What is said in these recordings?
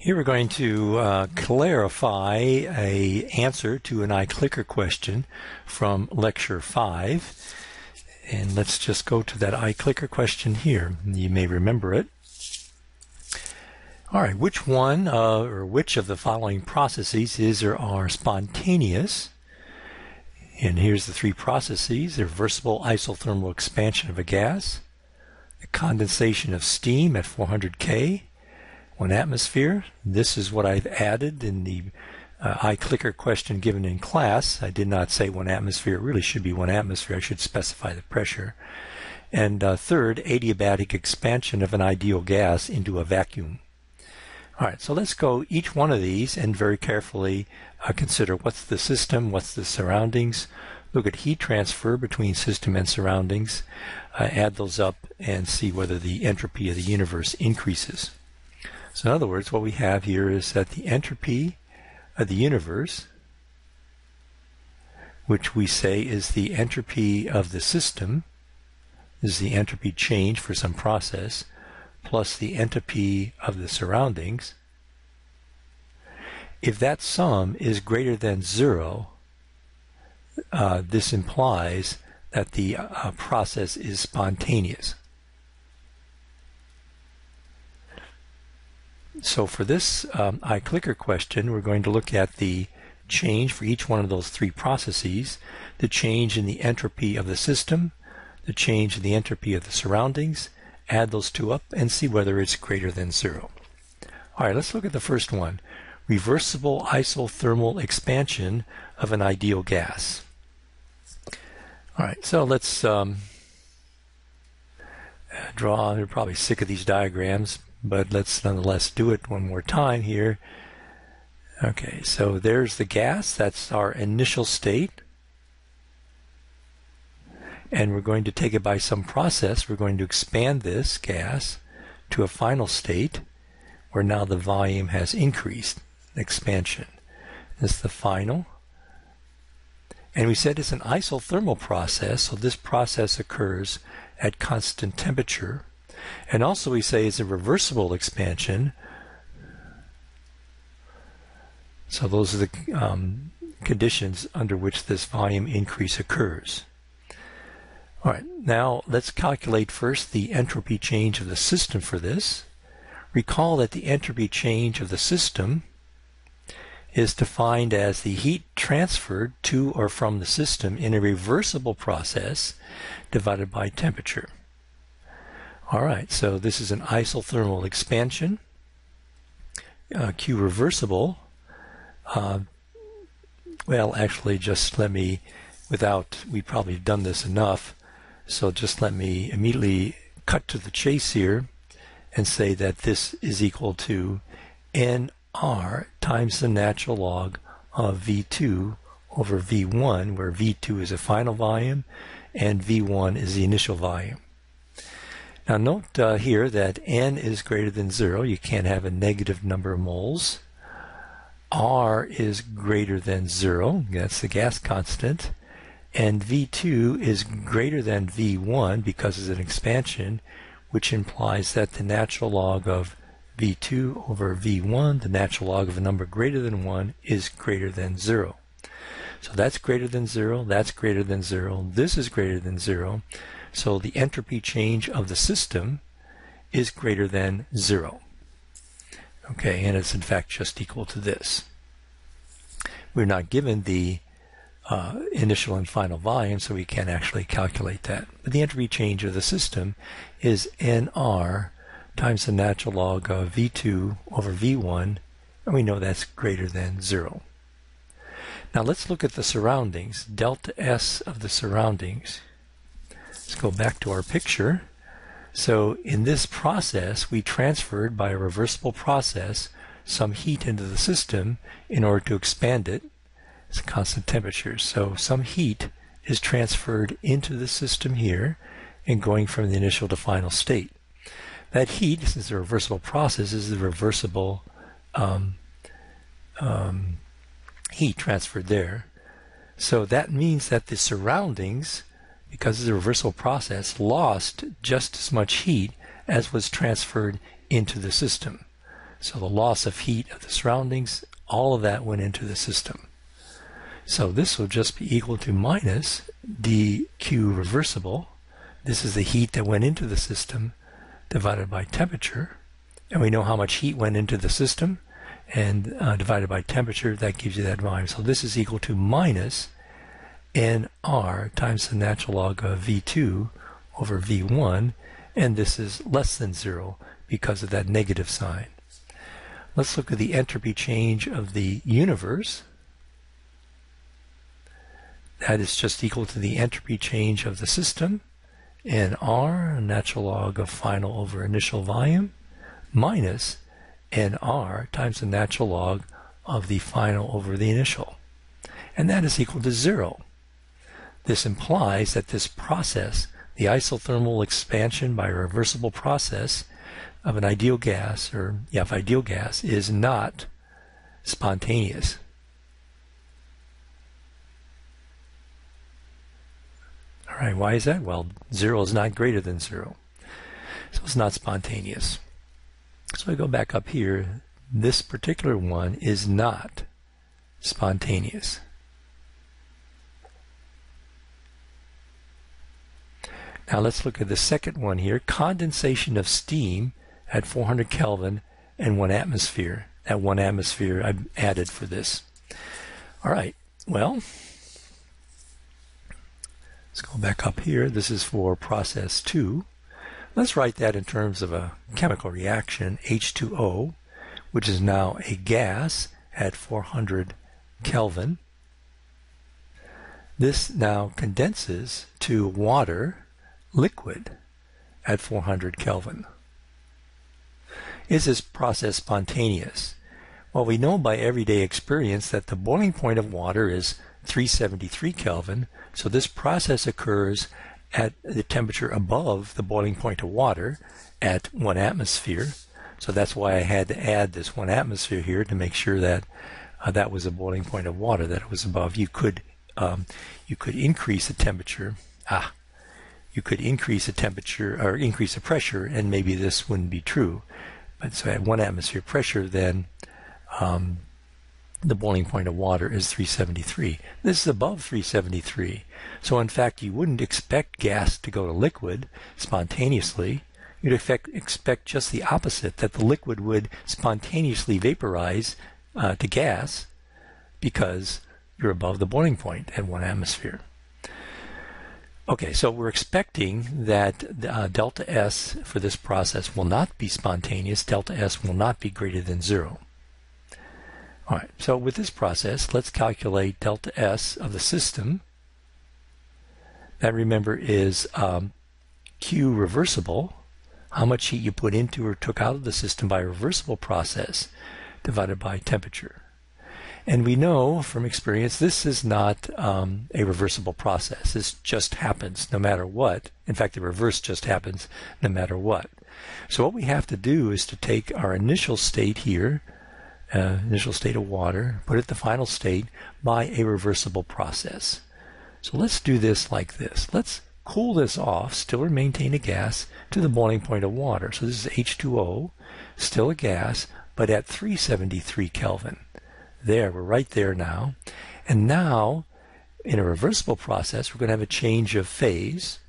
Here we're going to clarify an answer to an iClicker question from Lecture 5. And let's just go to that iClicker question here. You may remember it. All right, which one or which of the following processes is or are spontaneous? And here's the three processes: the reversible isothermal expansion of a gas, the condensation of steam at 400 K, 1 atmosphere. This is what I've added in the iClicker question given in class. I did not say 1 atmosphere. It really should be 1 atmosphere. I should specify the pressure. And third, adiabatic expansion of an ideal gas into a vacuum. All right, so let's go each one of these and very carefully consider what's the system, what's the surroundings, look at heat transfer between system and surroundings, add those up and see whether the entropy of the universe increases. So in other words, what we have here is that the entropy of the universe, which we say is the entropy of the system, is the entropy change for some process, plus the entropy of the surroundings. If that sum is greater than 0, this implies that the process is spontaneous. So for this iClicker question, we're going to look at the change for each one of those three processes, the change in the entropy of the system, the change in the entropy of the surroundings, add those two up and see whether it's greater than 0. All right, let's look at the first one, reversible isothermal expansion of an ideal gas. All right, so let's draw. You're probably sick of these diagrams, but let's nonetheless do it one more time here. Okay, so there's the gas. That's our initial state. And we're going to take it by some process. We're going to expand this gas to a final state where now the volume has increased, expansion. This is the final. And we said it's an isothermal process, so this process occurs at constant temperature. And also we say it's a reversible expansion. So those are the conditions under which this volume increase occurs. All right, now let's calculate first the entropy change of the system for this. Recall that the entropy change of the system is defined as the heat transferred to or from the system in a reversible process divided by temperature. All right, so this is an isothermal expansion. Q reversible. Well, actually, just let me, we've probably done this enough, so just let me immediately cut to the chase here and say that this is equal to NR times the natural log of V2 over V1, where V2 is a final volume and V1 is the initial volume. Now note here that N is greater than 0. You can't have a negative number of moles. R is greater than 0. That's the gas constant. And V2 is greater than V1 because it's an expansion, which implies that the natural log of V2 over V1, the natural log of a number greater than 1, is greater than 0. So that's greater than 0, that's greater than 0, this is greater than 0. So the entropy change of the system is greater than 0. Okay, and it's in fact just equal to this. We're not given the initial and final volume, so we can't actually calculate that. But the entropy change of the system is NR times the natural log of V2 over V1, and we know that's greater than 0. Now let's look at the surroundings, delta S of the surroundings. Let's go back to our picture. So in this process, we transferred by a reversible process some heat into the system in order to expand it. It's constant temperature. So some heat is transferred into the system here and going from the initial to final state. That heat, since it's a reversible process, is the reversible heat transferred there. So that means that the surroundings, because it's a reversible process, lost just as much heat as was transferred into the system. So the loss of heat of the surroundings, all of that went into the system. So this will just be equal to minus dQ reversible. This is the heat that went into the system divided by temperature. And we know how much heat went into the system, and divided by temperature, that gives you that volume. So this is equal to minus NR times the natural log of V2 over V1, and this is less than 0 because of that negative sign. Let's look at the entropy change of the universe. That is just equal to the entropy change of the system, NR, natural log of final over initial volume, minus NR times the natural log of the final over the initial. And that is equal to 0. This implies that this process, the isothermal expansion by a reversible process of an ideal gas, of ideal gas, is not spontaneous. All right, why is that? Well, 0 is not greater than 0. So it's not spontaneous. So I go back up here. This particular one is not spontaneous. Now let's look at the second one here. Condensation of steam at 400 Kelvin and 1 atmosphere. That 1 atmosphere I've added for this. All right, well, let's go back up here. This is for process 2. Let's write that in terms of a chemical reaction, H2O, which is now a gas at 400 Kelvin. This now condenses to water, liquid, at 400 Kelvin. Is this process spontaneous? Well, we know by everyday experience that the boiling point of water is 373 Kelvin, so this process occurs at the temperature above the boiling point of water at 1 atmosphere. So that's why I had to add this 1 atmosphere here to make sure that that was the boiling point of water, that it was above. You could increase the temperature. You could increase the temperature or increase the pressure, and maybe this wouldn't be true. But so at 1 atmosphere pressure, then the boiling point of water is 373. This is above 373. So in fact, you wouldn't expect gas to go to liquid spontaneously. You'd expect just the opposite, that the liquid would spontaneously vaporize to gas because you're above the boiling point at 1 atmosphere. Okay, so we're expecting that delta S for this process will not be spontaneous. Delta S will not be greater than 0. All right, so with this process, let's calculate delta S of the system. That, remember, is Q reversible, how much heat you put into or took out of the system by a reversible process, divided by temperature. And we know from experience this is not a reversible process. This just happens no matter what. In fact, the reverse just happens no matter what. So what we have to do is to take our initial state here, initial state of water, put it in the final state by a reversible process. So let's do this like this. Let's cool this off, still maintain a gas, to the boiling point of water. So this is H2O, still a gas, but at 373 Kelvin. There, we're right there now. And now, in a reversible process, we're going to have a change of phase.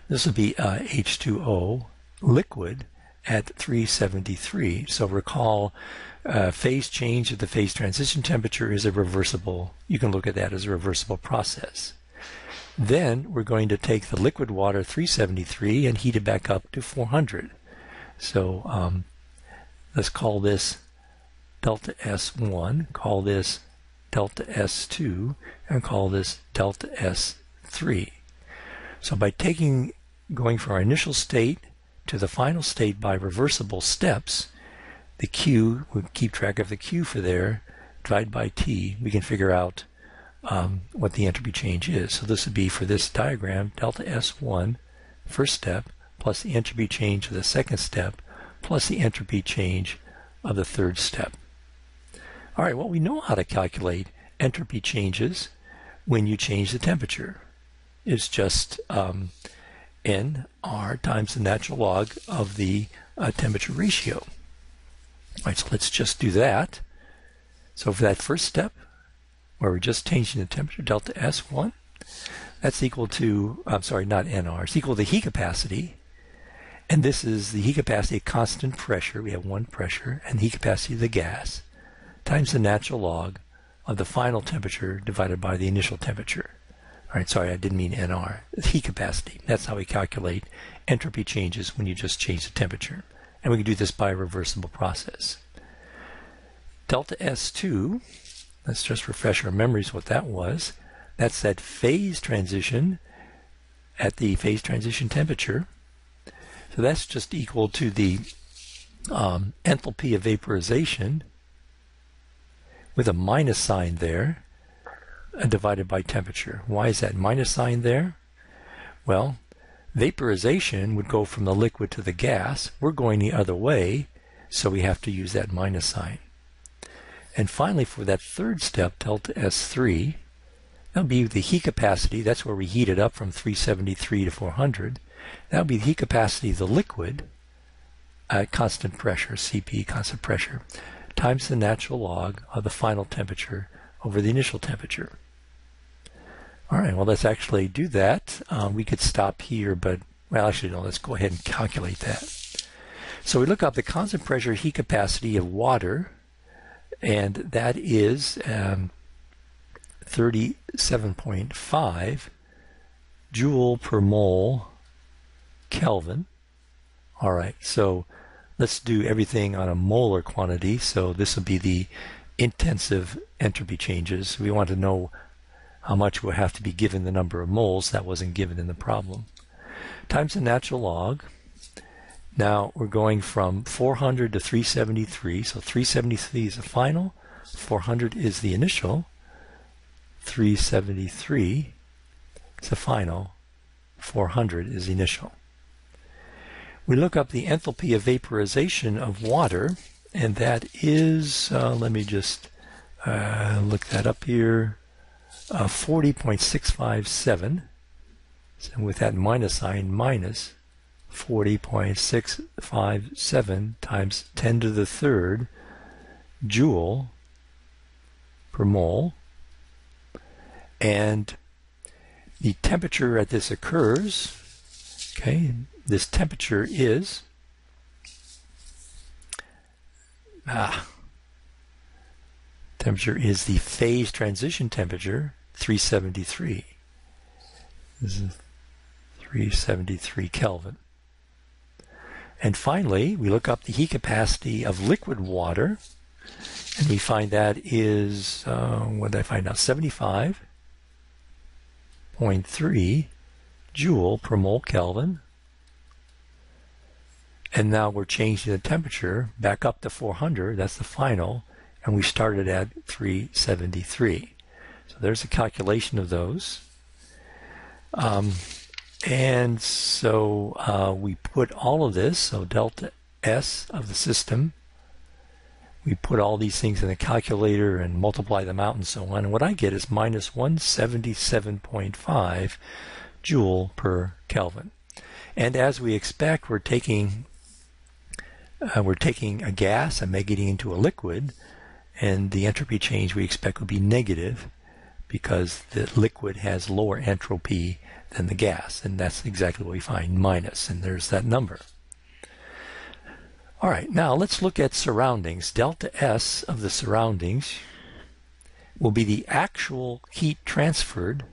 This will be H2O liquid at 373. So recall, phase change of the phase transition temperature is a reversible. You can look at that as a reversible process. Then we're going to take the liquid water 373 and heat it back up to 400. So let's call this delta S1, call this delta S2, and call this delta S3. So by going from our initial state to the final state by reversible steps, the Q, we keep track of the Q for there, divide by T, we can figure out what the entropy change is. So this would be, for this diagram, delta S1, first step, plus the entropy change of the second step, plus the entropy change of the third step. All right, well, we know how to calculate entropy changes when you change the temperature. It's just NR times the natural log of the temperature ratio. Right, so let's just do that. So for that first step, where we're just changing the temperature, delta S1, that's equal to, I'm sorry, not NR, it's equal to the heat capacity. And this is the heat capacity at constant pressure. We have one pressure, and the heat capacity of the gas times the natural log of the final temperature divided by the initial temperature. All right, sorry, I didn't mean NR. Heat capacity. That's how we calculate entropy changes when you just change the temperature. And we can do this by a reversible process. Delta S2, let's just refresh our memories what that was. That's that phase transition at the phase transition temperature. So that's just equal to the enthalpy of vaporization with a minus sign there, divided by temperature. Why is that minus sign there? Well, vaporization would go from the liquid to the gas. We're going the other way, so we have to use that minus sign. And finally, for that third step, delta S3, that'll be the heat capacity. That's where we heat it up from 373 to 400. That'll be the heat capacity of the liquid at constant pressure, Cp, constant pressure, times the natural log of the final temperature over the initial temperature. All right, well, let's actually do that. We could stop here, but, well, actually, no, let's go ahead and calculate that. So we look up the constant pressure heat capacity of water, and that is 37.5 joule per mole Kelvin. All right, so let's do everything on a molar quantity. So this will be the intensive entropy changes. We want to know how much will have to be given the number of moles. That wasn't given in the problem. Times the natural log. Now we're going from 400 to 373. So 373 is the final, 400 is the initial, 373 is the final, 400 is the initial. We look up the enthalpy of vaporization of water, and that is, let me just look that up here, 40.657. So with that minus sign, minus 40.657 times 10 to the third joule per mole. And the temperature at this occurs, okay, this temperature is temperature is the phase transition temperature, 373. This is 373 Kelvin. And finally, we look up the heat capacity of liquid water, and we find that is, what did I find out? 75.3 joule per mole Kelvin. And now we're changing the temperature back up to 400. That's the final. And we started at 373. So there's a calculation of those. And so we put all of this, so delta S of the system, we put all these things in the calculator and multiply them out and so on. And what I get is minus 177.5 joule per Kelvin. And as we expect, we're taking a gas and making it into a liquid, and the entropy change we expect will be negative because the liquid has lower entropy than the gas, and that's exactly what we find, minus, and there's that number. All right, now let's look at surroundings. Delta S of the surroundings will be the actual heat transferred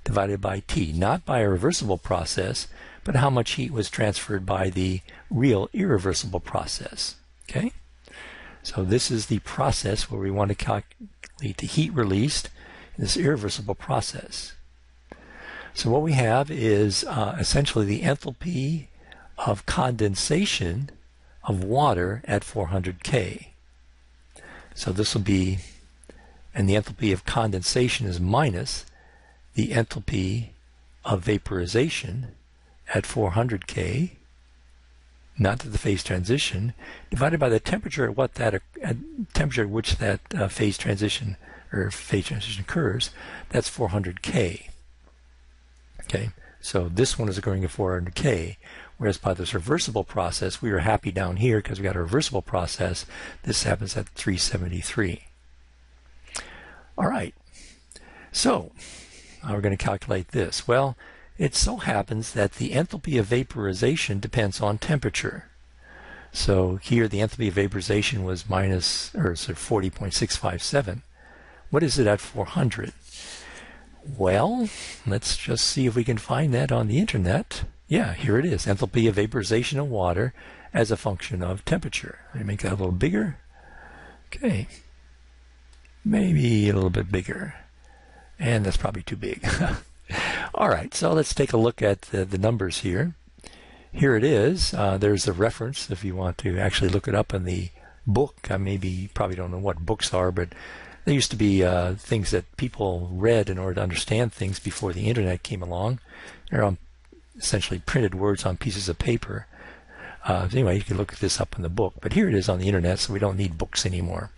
divided by T, not by a reversible process, but how much heat was transferred by the real irreversible process. Okay? So this is the process where we want to calculate the heat released in this irreversible process. So what we have is essentially the enthalpy of condensation of water at 400 K. So this will be, and the enthalpy of condensation is minus the enthalpy of vaporization at 400 K, not to the phase transition, divided by the temperature at what that at temperature at which that phase transition occurs. That's 400 K. Okay, so this one is going to 400 K. Whereas by this reversible process, we were happy down here because we got a reversible process. This happens at 373. All right. So, how are we going to calculate this? Well, it so happens that the enthalpy of vaporization depends on temperature. So here the enthalpy of vaporization was minus, or so 40.657. What is it at 400? Well, let's just see if we can find that on the internet. Yeah, here it is. Enthalpy of vaporization of water as a function of temperature. Let me make that a little bigger. Okay. Maybe a little bit bigger. And that's probably too big. All right, so let's take a look at the numbers here. Here it is. There's the reference if you want to actually look it up in the book. Maybe you probably don't know what books are, but there used to be things that people read in order to understand things before the internet came along. They're on essentially printed words on pieces of paper. Anyway, you can look this up in the book, but here it is on the internet, so we don't need books anymore.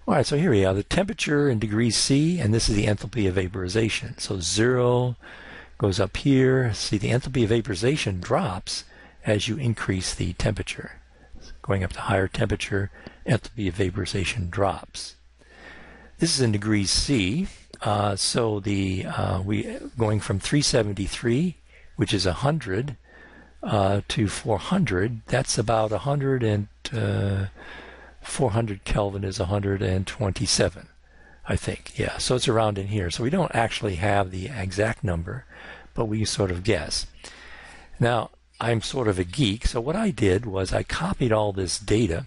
All right, so here we are, the temperature in degrees C, and this is the enthalpy of vaporization. So 0 goes up here. See, the enthalpy of vaporization drops as you increase the temperature. Going up to higher temperature, enthalpy of vaporization drops. This is in degrees C, so we going from 373, which is 100, to 400. That's about 100 and 400 Kelvin is 127, I think. Yeah, so it's around in here. So we don't actually have the exact number, but we sort of guess. Now, I'm sort of a geek, so what I did was I copied all this data,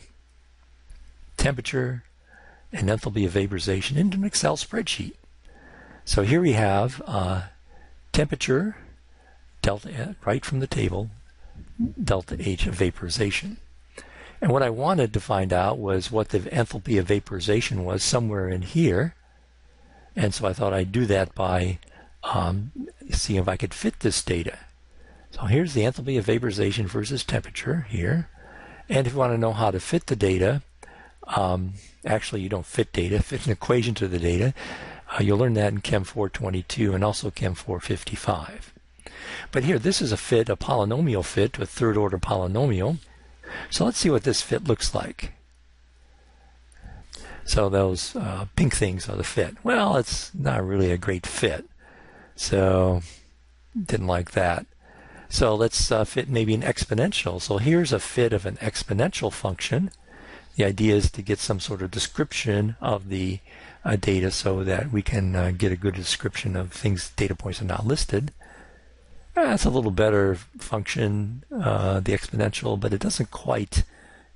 temperature and enthalpy of vaporization, into an Excel spreadsheet. So here we have temperature, delta, right from the table, delta H of vaporization. And what I wanted to find out was what the enthalpy of vaporization was somewhere in here. And so I thought I'd do that by seeing if I could fit this data. So here's the enthalpy of vaporization versus temperature here. And if you want to know how to fit the data, actually you don't fit data, fit an equation to the data. You'll learn that in Chem351Fall2013-Lecture5iClicker and also Chem351Fall2013-Lecture5iClicker. But here, this is a fit, a polynomial fit to a third order polynomial. So let's see what this fit looks like. So those pink things are the fit. Well, it's not really a great fit. So didn't like that. So let's fit maybe an exponential. So here's a fit of an exponential function. The idea is to get some sort of description of the data so that we can get a good description of things, data points are not listed. That's a little better function, the exponential, but it doesn't quite,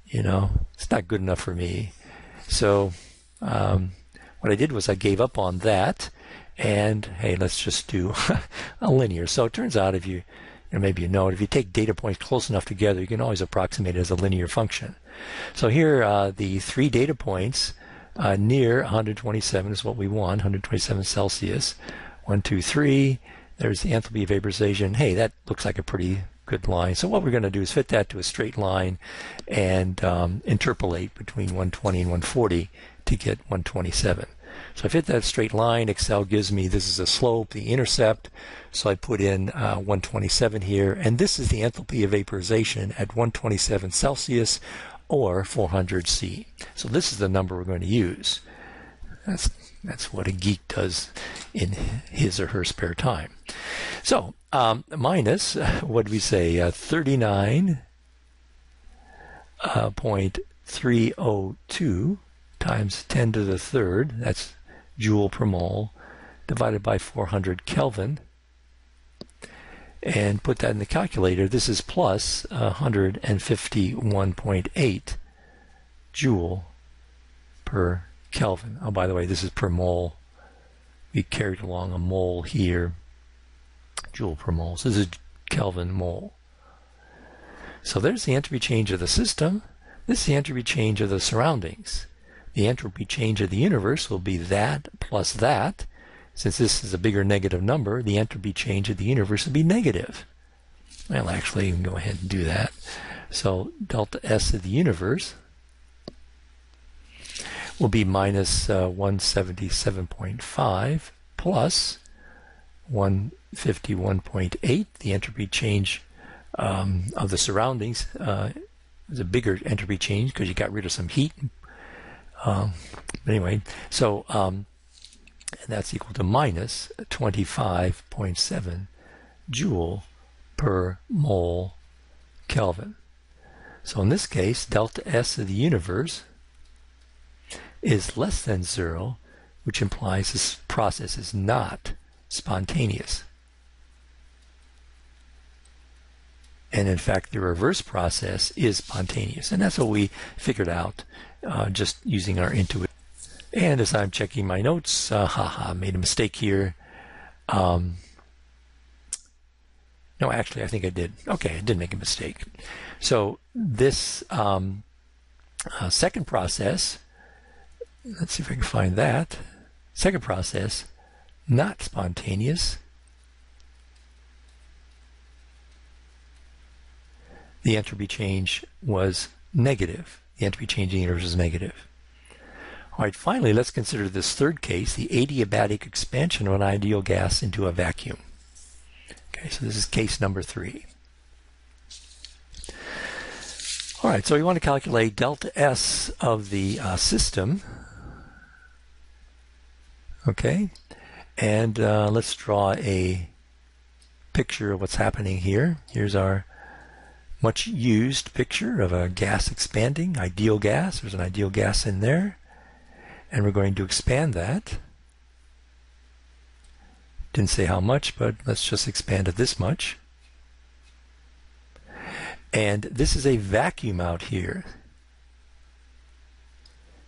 it's not good enough for me. So what I did was I gave up on that, and hey, let's just do a linear. So it turns out if you maybe you know it, if you take data points close enough together, you can always approximate it as a linear function. So here the 3 data points near 127 is what we want, 127 Celsius. 1, 2, 3. There's the enthalpy of vaporization. Hey, that looks like a pretty good line. So what we're going to do is fit that to a straight line and interpolate between 120 and 140 to get 127. So I fit that straight line. Excel gives me, this is a slope, the intercept. So I put in 127 here. And this is the enthalpy of vaporization at 127 Celsius or 400 C. So this is the number we're going to use. That's what a geek does in his or her spare time. So minus, what did we say, 39.302 times 10 to the third, that's joule per mole, divided by 400 Kelvin. And put that in the calculator. This is plus 151.8 joule per Kelvin. Oh, by the way, this is per mole. We carried along a mole here. Joule per mole. So this is Kelvin mole. So there's the entropy change of the system. This is the entropy change of the surroundings. The entropy change of the universe will be that plus that. Since this is a bigger negative number, the entropy change of the universe will be negative. Well, actually, you can go ahead and do that. So delta S of the universe will be minus 177.5 plus 151.8, the entropy change of the surroundings. It's a bigger entropy change because you got rid of some heat. Anyway, so that's equal to minus 25.7 joule per mole Kelvin. So in this case, delta S of the universe is less than 0, which implies this process is not spontaneous. And in fact, the reverse process is spontaneous. And that's what we figured out just using our intuition. And as I'm checking my notes, made a mistake here. No, actually, I think I did. Okay, I did make a mistake. So this second process, let's see if I can find that. Second process, not spontaneous. The entropy change was negative. The entropy change in the universe is negative. All right, finally, let's consider this third case, the adiabatic expansion of an ideal gas into a vacuum. Okay, so this is case number 3. All right, so we want to calculate delta S of the system. Okay, and let's draw a picture of what's happening here. Here's our much used picture of a gas expanding, ideal gas. There's an ideal gas in there. And we're going to expand that. Didn't say how much, but let's just expand it this much. And this is a vacuum out here.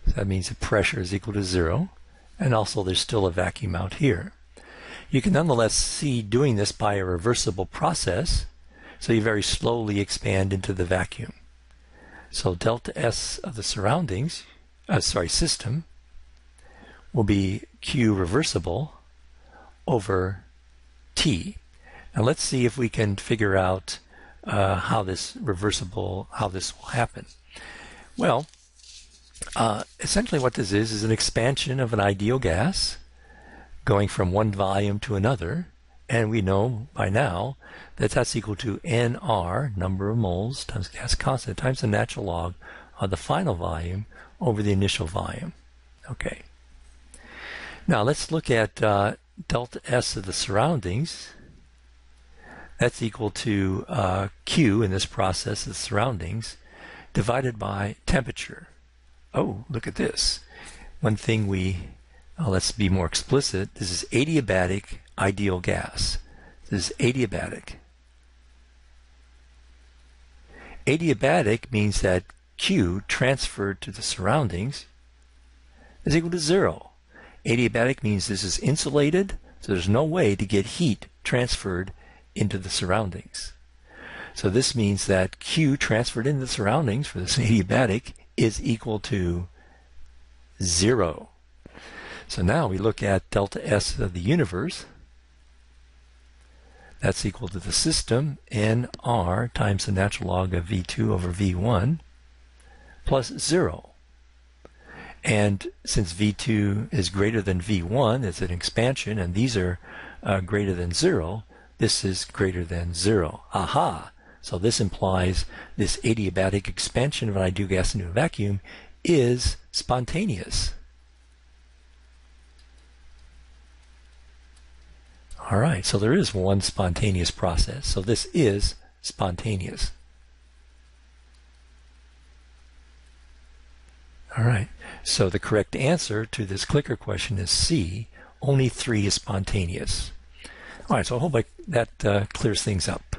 So that means the pressure is equal to 0. And also there's still a vacuum out here. You can nonetheless see doing this by a reversible process. So you very slowly expand into the vacuum. So delta S of the surroundings, system, will be Q reversible over T. Now let's see if we can figure out how this will happen. Well, essentially what this is an expansion of an ideal gas going from one volume to another. And we know by now that that's equal to NR, number of moles, times gas constant, times the natural log of the final volume over the initial volume. Okay. Now let's look at delta S of the surroundings. That's equal to Q in this process, the surroundings, divided by temperature. Oh, look at this. One thing let's be more explicit. This is adiabatic ideal gas. This is adiabatic. Adiabatic means that Q transferred to the surroundings is equal to 0. Adiabatic means this is insulated, so there's no way to get heat transferred into the surroundings. So this means that Q transferred into the surroundings for this adiabatic is equal to 0. So now we look at delta S of the universe. That's equal to the system NR times the natural log of V2 over V1 plus 0. And since V2 is greater than V1, it's an expansion, and these are greater than 0, this is greater than 0. Aha! So this implies this adiabatic expansion of an ideal gas into a vacuum is spontaneous. All right, so there is one spontaneous process. So this is spontaneous. All right, so the correct answer to this clicker question is C. Only 3 is spontaneous. All right, so I hope that clears things up.